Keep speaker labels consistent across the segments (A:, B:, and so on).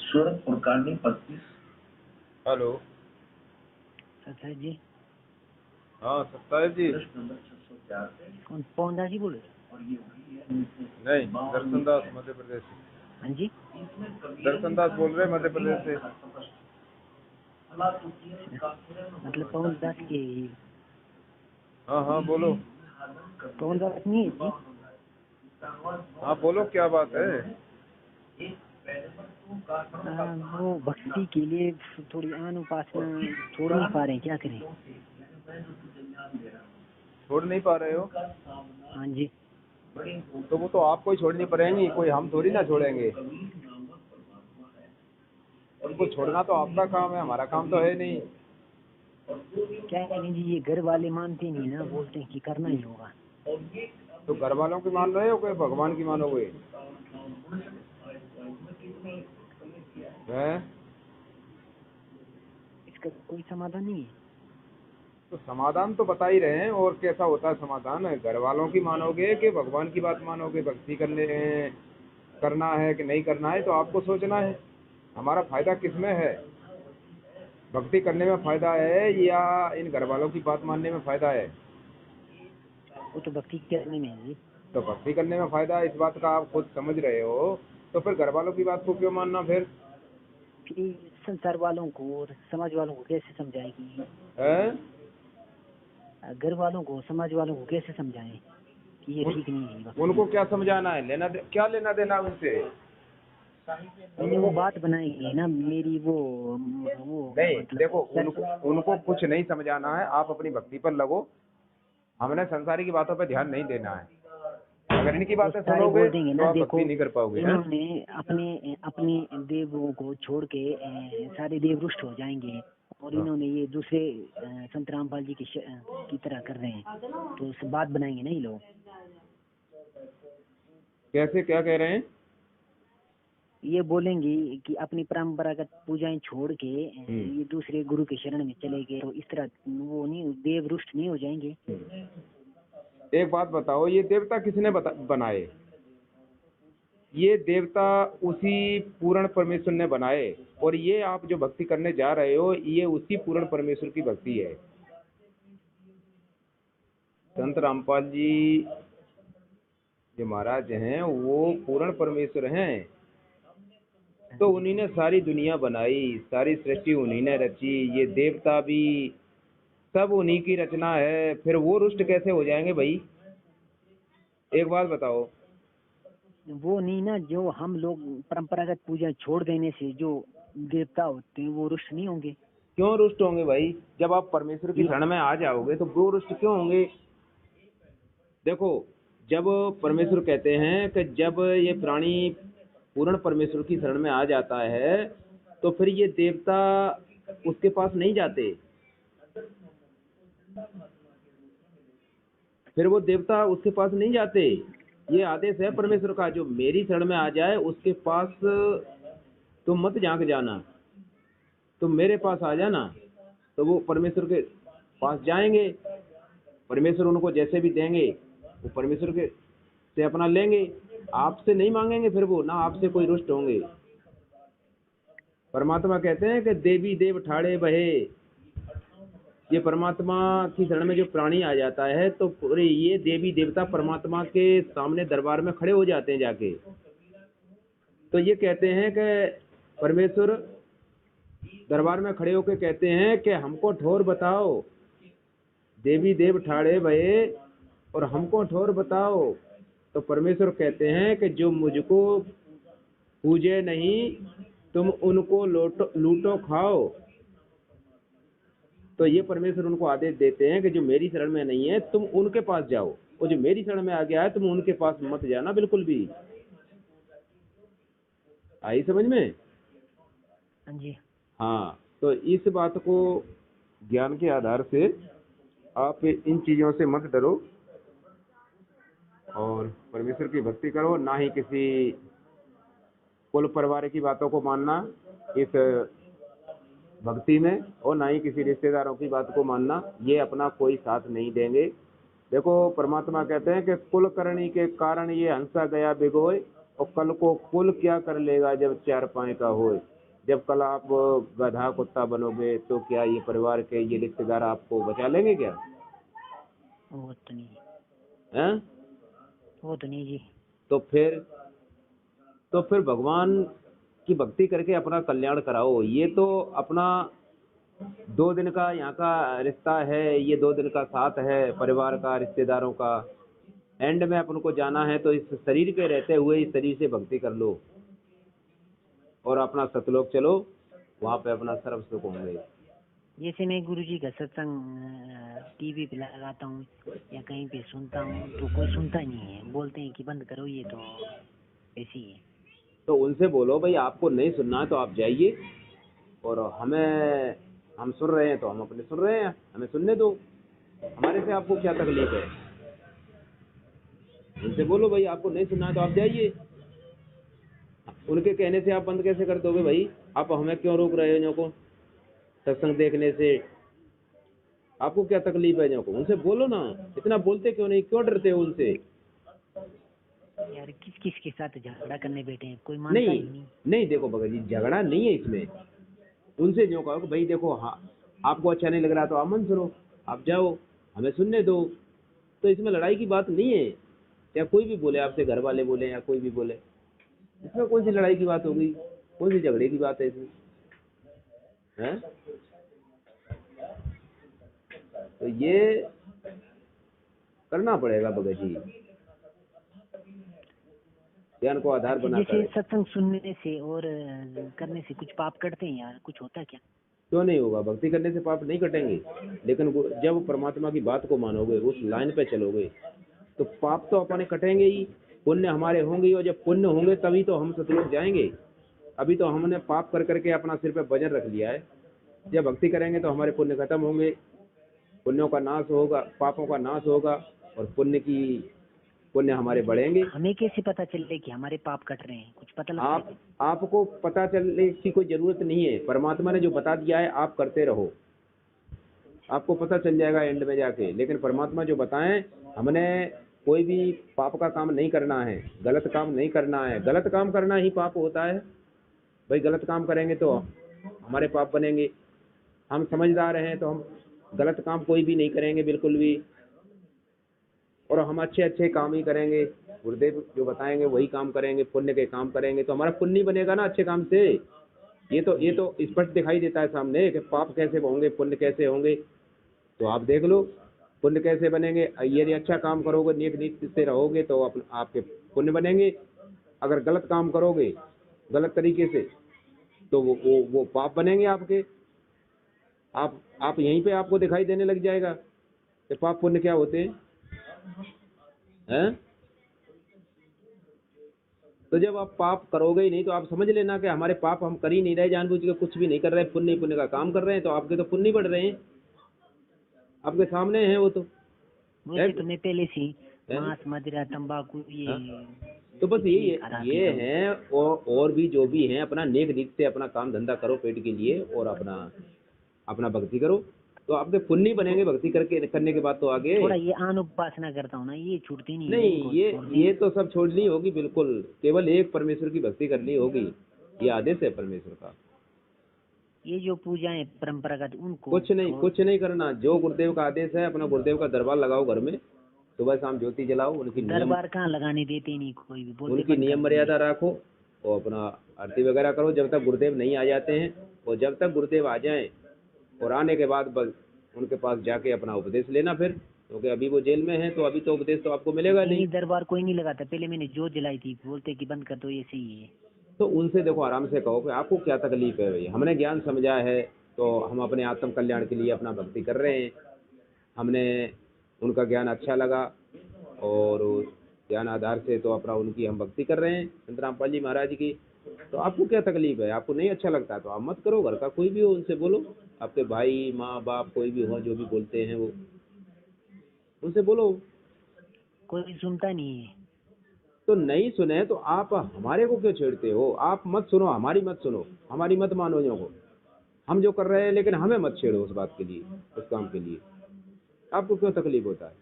A: Surajpur Kandi 25।
B: Hello.
C: सत्ताईस जी।
B: हाँ 27 जी।
A: Number 604 पे।
C: कौन पवन दास जी बोल रहे हैं?
A: और ये वही है
B: नहीं, दर्शन दास मध्य प्रदेश से।
C: हाँ जी।
B: दर्शन दास बोल रहे हैं मध्य प्रदेश से।
C: मतलब पवन दास के।
B: हाँ हाँ बोलो।
C: पवन दास नहीं है जी।
B: हाँ बोलो क्या बात है।
C: वो भक्ति के लिए थोड़ी अनुपासना छोड़ नहीं पा रहे हैं, क्या करें?
B: छोड़ नहीं पा रहे हो?
C: हाँ जी।
B: तो वो तो आपको ही छोड़नी पड़ेंगी, कोई हम थोड़ी ना छोड़ेंगे। उनको छोड़ना तो आपका काम है, हमारा काम तो है नहीं।
C: क्या करें जी, ये घर वाले मानते नहीं ना, बोलते हैं कि करना ही होगा।
B: तो घर वालों की मान रहे हो कि भगवान की मानोगे? हैं?
C: इसका कोई समाधान नहीं है।
B: तो समाधान तो बता ही रहे हैं, और कैसा होता है समाधान? घर वालों की मानोगे कि भगवान की बात मानोगे? भक्ति करना है कि नहीं करना है तो आपको सोचना है। हमारा फायदा किसमें है? भक्ति करने में फायदा है या इन घर वालों की बात मानने में फायदा है?
C: वो तो भक्ति करने में है जी।
B: तो भक्ति करने में फायदा है, इस बात का आप खुद समझ रहे हो, तो फिर घर वालों की बात को क्यों मानना फिर?
C: फिर संसार वालों को और समाज वालों को कैसे समझाएगी?
B: हैं?
C: घर वालों को समाज वालों को कैसे समझाएं कि ये ठीक नहीं है भक्ति?
B: उनको क्या समझाना है? क्या लेना देना उनसे?
C: मैंने वो बात बनाई है ना मेरी, वो
B: नहीं
C: मतलब
B: देखो, उनको कुछ नहीं समझाना है, आप अपनी भक्ति पर लगो। हमने संसारी की बातों पर ध्यान नहीं देना है। अगर इनकी बातें
C: सारे
B: सुनोगे
C: बोल देंगे
B: तो
C: ना,
B: आप
C: देखो
B: भक्ति नहीं कर पाओगे। हैं?
C: इन्होंने अपने अपने देवों को छोड़ के सारे देव रुष्ट हो जाएंगे, और इन्होंने ये दूसरे संत रामपाल जी की तरह कर रहे हैं, तो बात बनाएंगे ना ये लोग।
B: कैसे, क्या कह रहे हैं?
C: ये बोलेंगे कि अपनी परंपरागत पूजाएं छोड़ के ये दूसरे गुरु के शरण में चले गए, तो इस तरह वो नहीं, देव रुष्ट नहीं हो जाएंगे?
B: एक बात बताओ, ये देवता किसने बनाए? ये देवता उसी पूर्ण परमेश्वर ने बनाए, और ये आप जो भक्ति करने जा रहे हो ये उसी पूर्ण परमेश्वर की भक्ति है। संत रामपाल जी जो महाराज हैं वो पूर्ण परमेश्वर हैं, तो उन्हीं ने सारी दुनिया बनाई, सारी सृष्टि उन्हीं ने रची, ये देवता भी सब उन्हीं की रचना है। फिर वो रुष्ट कैसे हो जाएंगे भाई? एक बात बताओ।
C: वो नहीं ना, जो हम लोग परंपरागत पूजा छोड़ देने से जो देवता होते हैं वो रुष्ट नहीं होंगे?
B: क्यों रुष्ट होंगे भाई? जब आप परमेश्वर की शरण में आ जाओगे तो वो रुष्ट क्यों होंगे? देखो, जब परमेश्वर कहते हैं कि जब ये प्राणी पूर्ण परमेश्वर की शरण में आ जाता है तो फिर ये देवता उसके पास नहीं जाते, फिर वो देवता उसके पास नहीं जाते। ये आदेश है परमेश्वर का, जो मेरी शरण में आ जाए उसके पास तुम मत झांक जाना, तुम मेरे पास आ जाना। तो वो परमेश्वर के पास जाएंगे, परमेश्वर उनको जैसे भी देंगे वो परमेश्वर के से अपना लेंगे, आपसे नहीं मांगेंगे, फिर वो ना आपसे कोई रुष्ट होंगे। परमात्मा कहते हैं कि देवी देव ठाड़े बहे, ये परमात्मा की शरण में जो प्राणी आ जाता है तो पूरे ये देवी देवता परमात्मा के सामने दरबार में खड़े हो जाते हैं जाके। तो ये कहते हैं कि परमेश्वर दरबार में खड़े होकर कहते हैं कि हमको ठोर बताओ, देवी देव ठाड़े भये और हमको ठोर बताओ। तो परमेश्वर कहते हैं कि जो मुझको पूजे नहीं तुम उनको लूटो खाओ। तो ये परमेश्वर उनको आदेश देते हैं कि जो मेरी शरण में नहीं है तुम उनके पास जाओ, और जो मेरी शरण में आ गया है तुम उनके पास मत जाना बिल्कुल भी। आई समझ में?
C: हाँ जी।
B: हाँ, तो इस बात को ज्ञान के आधार से आप इन चीजों से मत डरो और परमेश्वर की भक्ति करो, ना ही किसी कुल परिवार की बातों को मानना इस भक्ति में, और ना ही किसी रिश्तेदारों की बात को मानना, ये अपना कोई साथ नहीं देंगे। देखो, परमात्मा कहते हैं कि कुल करनी के कारण ये हंसा गया बिगोय, और कल को कुल क्या कर लेगा जब चार पाए का होए। जब कल आप गधा कुत्ता बनोगे तो क्या ये परिवार के ये रिश्तेदार आपको बचा लेंगे क्या?
C: वो तो नहीं,
B: हैं?
C: वो तो नहीं जी।
B: तो फिर भगवान की भक्ति करके अपना कल्याण कराओ। ये तो अपना 2 दिन का यहाँ का रिश्ता है, ये 2 दिन का साथ है परिवार का, रिश्तेदारों का। एंड में अपन को जाना है तो इस शरीर के रहते हुए इस शरीर से भक्ति कर लो और अपना सतलोक चलो, वहाँ पे अपना सर्व सुख होंगे।
C: जैसे मैं गुरुजी का सत्संग टीवी पे लगाता हूँ या कहीं पे सुनता हूँ तो कोई सुनता नहीं है, बोलते हैं कि बंद करो ये, तो ऐसी है।
B: तो उनसे बोलो भाई आपको नहीं सुनना है तो आप जाइए, और हम सुन रहे हैं तो हम अपने सुन रहे हैं, हमें सुनने दो, हमारे से आपको क्या तकलीफ है। उनसे बोलो भाई आपको नहीं सुनना है तो आप जाइए। उनके कहने से आप बंद कैसे कर दोगे भाई? आप हमें क्यों रोक रहे हो जो को सत्संग देखने से? आपको क्या तकलीफ है जो को? उनसे बोलो ना, इतना बोलते क्यों नहीं, क्यों डरते हो उनसे?
C: यार किस किस के साथ झगड़ा करने बैठे हैं, कोई मानता ही नहीं।
B: नहीं देखो भगत जी, झगड़ा नहीं है इसमें। उनसे जो कहो कि भाई देखो, हाँ आपको अच्छा नहीं लग रहा तो आप मन सुनो, आप जाओ, हमें सुनने दो। तो इसमें लड़ाई की बात नहीं है। या कोई भी बोले, आपसे घर वाले बोले या कोई भी बोले, इसमें कौन सी लड़ाई की बात हो गई, कौन सी झगड़े की बात है इसमें? हैं? तो ये करना पड़ेगा भगत जी, ज्ञान को आधार बना
C: जैसे
B: कर।
C: सत्संग सुनने से और करने से कुछ पाप कटते हैं यार, कुछ होता है क्या?
B: क्यों नहीं होगा? भक्ति करने से पाप नहीं कटेंगे, लेकिन जब परमात्मा की बात को मानोगे, उस लाइन पे चलोगे, तो पाप तो अपने कटेंगे ही, पुण्य हमारे होंगे ही, और जब पुण्य होंगे तभी तो हम सतलोक जाएंगे। अभी तो हमने पाप कर करके अपना सिर पे वजन रख लिया है। जब भक्ति करेंगे तो हमारे पुण्य खत्म होंगे, पुण्यों का नाश होगा, पापों का नाश होगा, और पुण्य हमारे बढ़ेंगे।
C: हमें कैसे पता चले कि हमारे पाप कट रहे हैं, कुछ पता लगता है?
B: आपको पता चलने की कोई जरूरत नहीं है, परमात्मा ने जो बता दिया है आप करते रहो, आपको पता चल जाएगा एंड में जाके। लेकिन परमात्मा जो बताएं, हमने कोई भी पाप का काम नहीं करना है, गलत काम नहीं करना है। गलत काम करना ही पाप होता है भाई। गलत काम करेंगे तो हमारे पाप बनेंगे। हम समझदार हैं तो हम गलत काम कोई भी नहीं करेंगे बिल्कुल भी, और हम अच्छे अच्छे काम ही करेंगे। गुरुदेव जो बताएंगे वही काम करेंगे, पुण्य के काम करेंगे तो हमारा पुण्य बनेगा ना अच्छे काम से। ये तो स्पष्ट दिखाई देता है सामने कि पाप कैसे होंगे, पुण्य कैसे होंगे। तो आप देख लो पुण्य कैसे बनेंगे। यदि अच्छा काम करोगे, नेक नीति से रहोगे तो आपके पुण्य बनेंगे। अगर गलत काम करोगे गलत तरीके से तो वो पाप बनेंगे आपके। आप यहीं पे आपको दिखाई देने लग जाएगा कि पाप पुण्य क्या होते हैं। तो जब आप पाप करोगे ही नहीं तो आप समझ लेना कि हमारे पाप हम कर ही नहीं रहे, जानबूझ के कुछ भी नहीं कर रहे, पुण्य का काम कर रहे हैं, तो आपके तो पुण्य बढ़ रहे हैं, आपके सामने हैं वो तो।
C: वैसे तो मैं पहले से मांस मदिरा तंबाकू ये
B: तो बस ये है, और भी जो भी है अपना नेक रीत से अपना काम धंधा करो पेट के लिए, और अपना भक्ति करो तो आपके पुण्य बनेंगे। भक्ति करने के बाद तो आगे
C: थोड़ा ये आन उपासना करता हूँ ना, ये छूटती नहीं।
B: नहीं, ये तो सब छोड़नी होगी बिल्कुल। केवल एक परमेश्वर की भक्ति करनी होगी, ये आदेश है परमेश्वर का।
C: ये जो पूजा है परंपरागत, उनको
B: कुछ नहीं करना। जो गुरुदेव का आदेश है, अपना गुरुदेव का दरबार लगाओ घर में, सुबह शाम ज्योति जलाओ। उनकी
C: दरबार कहाँ लगाने देते नहीं कोई भी, बोलते
B: उनकी नियम मर्यादा रखो और अपना आरती वगैरह करो जब तक गुरुदेव नहीं आ जाते हैं। और जब तक गुरुदेव आ जाएं, और आने के बाद बस उनके पास जाके अपना उपदेश लेना फिर, क्योंकि अभी वो जेल में है तो अभी तो उपदेश तो आपको मिलेगा नहीं।
C: दरबार कोई नहीं लगाता, पहले मैंने जोत जलाई थी, बोलते कि बंद कर दो, ये सही है।
B: तो उनसे देखो आराम से कहो कि आपको क्या तकलीफ है भाई, हमने ज्ञान समझा है तो हम अपने आत्म कल्याण के लिए अपना भक्ति कर रहे हैं। हमने उनका ज्ञान अच्छा लगा और ज्ञान आधार से तो अपना उनकी हम भक्ति कर रहे हैं, संत रामपाल जी महाराज की। तो आपको क्या तकलीफ है? आपको नहीं अच्छा लगता तो आप मत करो। घर का कोई भी हो उनसे बोलो, आपके भाई माँ बाप कोई भी हो जो भी बोलते हैं वो, उनसे बोलो।
C: कोई सुनता नहीं है।
B: तो नहीं सुने तो आप हमारे को क्यों छेड़ते हो? आप मत सुनो, हमारी मत सुनो, हमारी मत मानो जो को, हम जो कर रहे हैं, लेकिन हमें मत छेड़ो उस बात के लिए, उस काम के लिए। आपको क्यों तकलीफ होता है?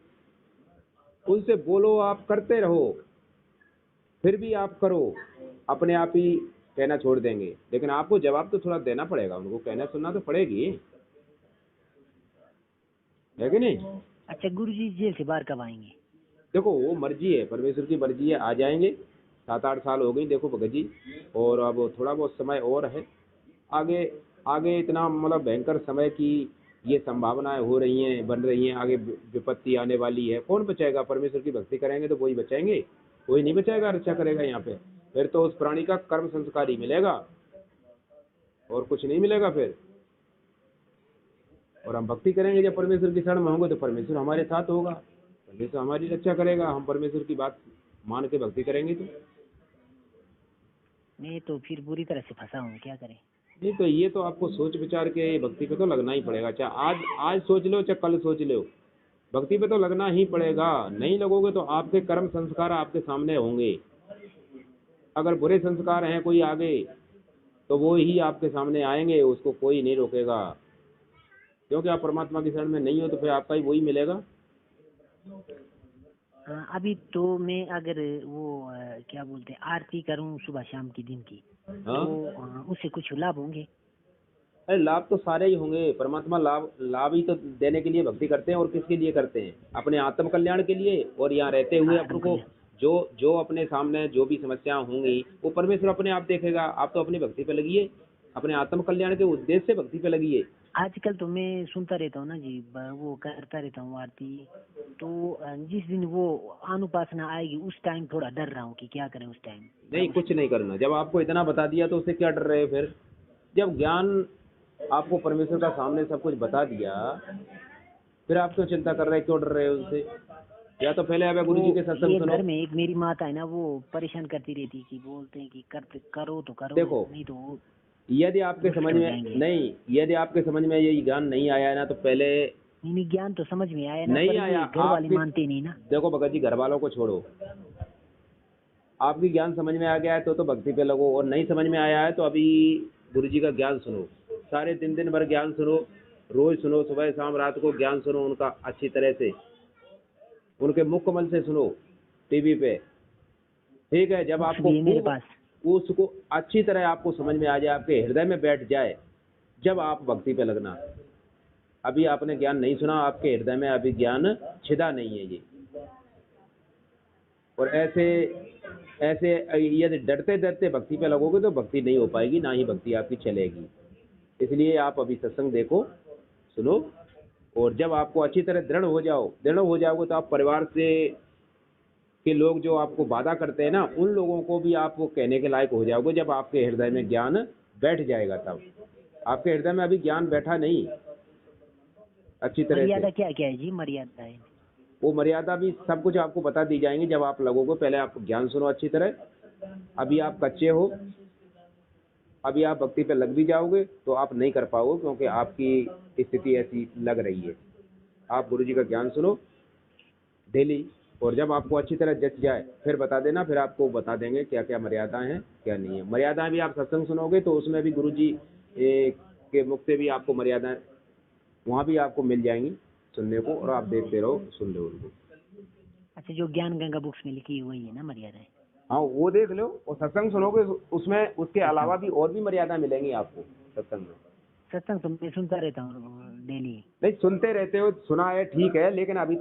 B: उनसे बोलो, आप करते रहो, फिर भी आप करो, अपने आप ही कहना छोड़ देंगे, लेकिन आपको जवाब तो थोड़ा देना पड़ेगा, उनको कहना सुनना तो पड़ेगी, है कि नहीं?
C: अच्छा गुरुजी जेल से बाहर कब आएंगे?
B: देखो वो मर्जी है, परमेश्वर की मर्जी है, आ जाएंगे। 7-8 साल हो गई देखो भगत जी, और अब थोड़ा बहुत समय और है। आगे आगे इतना मतलब भयंकर समय की ये संभावनाएं हो रही हैं, बन रही हैं, आगे विपत्ति आने वाली है। कौन बचाएगा? परमेश्वर की भक्ति करेंगे तो वही बचाएंगे, कोई नहीं बचाएगा, रक्षा करेगा यहाँ पे। फिर तो उस प्राणी का कर्म संस्कार ही मिलेगा और कुछ नहीं मिलेगा फिर। और हम भक्ति करेंगे जब परमेश्वर की शरण में होंगे तो परमेश्वर हमारे साथ होगा, परमेश्वर हमारी रक्षा करेगा। हम परमेश्वर की बात मान के भक्ति करेंगे तो।
C: मैं तो फिर बुरी तरह से फंसा हूँ, क्या करें?
B: नहीं तो ये तो आपको सोच विचार के भक्ति पे तो लगना ही पड़ेगा, चाहे आज सोच लो चाहे कल सोच लो, भक्ति पे तो लगना ही पड़ेगा। नहीं लगोगे तो आपके कर्म संस्कार आपके सामने होंगे। अगर बुरे संस्कार हैं कोई आगे तो वो ही आपके सामने आएंगे, उसको कोई नहीं रोकेगा, क्योंकि आप परमात्मा की शरण में नहीं हो तो फिर आपका ही वही मिलेगा।
C: अभी तो मैं अगर वो क्या बोलते हैं आरती करूँ सुबह शाम की दिन की,
B: हाँ,
C: तो उससे कुछ लाभ होंगे?
B: अरे लाभ तो सारे ही होंगे। परमात्मा लाभ ही तो देने के लिए भक्ति करते हैं, और किसके लिए करते हैं? अपने आत्म कल्याण के लिए। और यहाँ रहते हुए अपन को जो जो अपने सामने जो भी समस्याएं होंगी वो परमेश्वर अपने आप देखेगा। आप तो अपनी भक्ति पे लगिए, अपने आत्म कल्याण के उद्देश्य से भक्ति पे लगिए।
C: आजकल तो मैं सुनता रहता हूँ ना जी, वो करता रहता हूँ आरती, तो जिस दिन वो अनुपासना आएगी उस टाइम थोड़ा डर रहा हूँ कि क्या करें उस टाइम।
B: नहीं, कुछ नहीं करना। जब आपको इतना बता दिया तो उससे क्या डर रहे हो फिर? जब ज्ञान आपको परमेश्वर का सामने सब कुछ बता दिया, फिर आप क्यों चिंता कर रहे हैं, क्यों डर रहे हो उनसे? या तो पहले आप गुरु जी के सत्संग
C: ये
B: सुनो।
C: घर में एक मेरी माता है ना, वो परेशान करती रहती कि बोलते हैं कि करो तो करो,
B: देखो,
C: नहीं तो
B: यदि आपके समझ में नहीं, यदि आपके समझ में ये ज्ञान नहीं आया है ना, तो पहले
C: नहीं ज्ञान तो समझ में आया ना,
B: नहीं
C: पर
B: आया,
C: ये घर वाले
B: आपके
C: मानते नहीं ना।
B: देखो भगत जी, घर वालों को छोड़ो, आपकी ज्ञान समझ में आ गया है तो भक्ति पे लगो, और नहीं समझ में आया है तो अभी गुरु जी का ज्ञान सुनो, सारे दिन भर ज्ञान सुनो, रोज सुनो, सुबह शाम रात को ज्ञान सुनो उनका अच्छी तरह से, उनके मुख कमल से सुनो टीवी पे, ठीक है? जब आपको
C: मेरे पास
B: उसको अच्छी तरह आपको समझ में आ जाए, आपके हृदय में बैठ जाए, जब आप भक्ति पे लगना। अभी आपने ज्ञान नहीं सुना, आपके हृदय में अभी ज्ञान छिदा नहीं है ये। और ऐसे यदि डरते डरते भक्ति पे लगोगे तो भक्ति नहीं हो पाएगी, ना ही भक्ति आपकी चलेगी। इसलिए आप अभी सत्संग देखो, सुनो, और जब आपको अच्छी तरह दृढ़ हो जाओगे तो आप परिवार से के लोग जो आपको बाधा करते हैं ना, उन लोगों को भी आप वो कहने के लायक हो जाओगे जब आपके हृदय में ज्ञान बैठ जाएगा। तब आपके हृदय में अभी ज्ञान बैठा नहीं अच्छी तरह से।
C: मर्यादा क्या क्या है जी? मर्यादा है
B: वो मर्यादा भी सब कुछ आपको बता दी जाएंगी जब आप लगोगे। पहले आप ज्ञान सुनो अच्छी तरह। अभी आप कच्चे हो, अभी आप भक्ति पे लग भी जाओगे तो आप नहीं कर पाओगे, क्योंकि आपकी स्थिति ऐसी लग रही है। आप गुरु जी का ज्ञान सुनो डेली, और जब आपको अच्छी तरह जच जाए फिर बता देना, फिर आपको बता देंगे क्या क्या मर्यादाएं हैं क्या नहीं है। मर्यादाएं भी आप सत्संग सुनोगे तो उसमें भी गुरु जी के मुख से भी आपको मर्यादाएं वहाँ भी आपको मिल जाएंगी सुनने को, और आप देखते रहो, सुन लो उनको।
C: अच्छा, जो ज्ञान गंगा बुक्स में लिखी हुई है ना मर्यादाएं?
B: हाँ, वो देख लो, और सत्संग सुनोगे उसमें उसके अलावा भी और भी मर्यादा मिलेंगी आपको सत्संग में।
C: सत्संग तो मैं सुनता रहता हूँ डेली।
B: नहीं, सुनते रहते हो, सुना है ठीक है, लेकिन अभी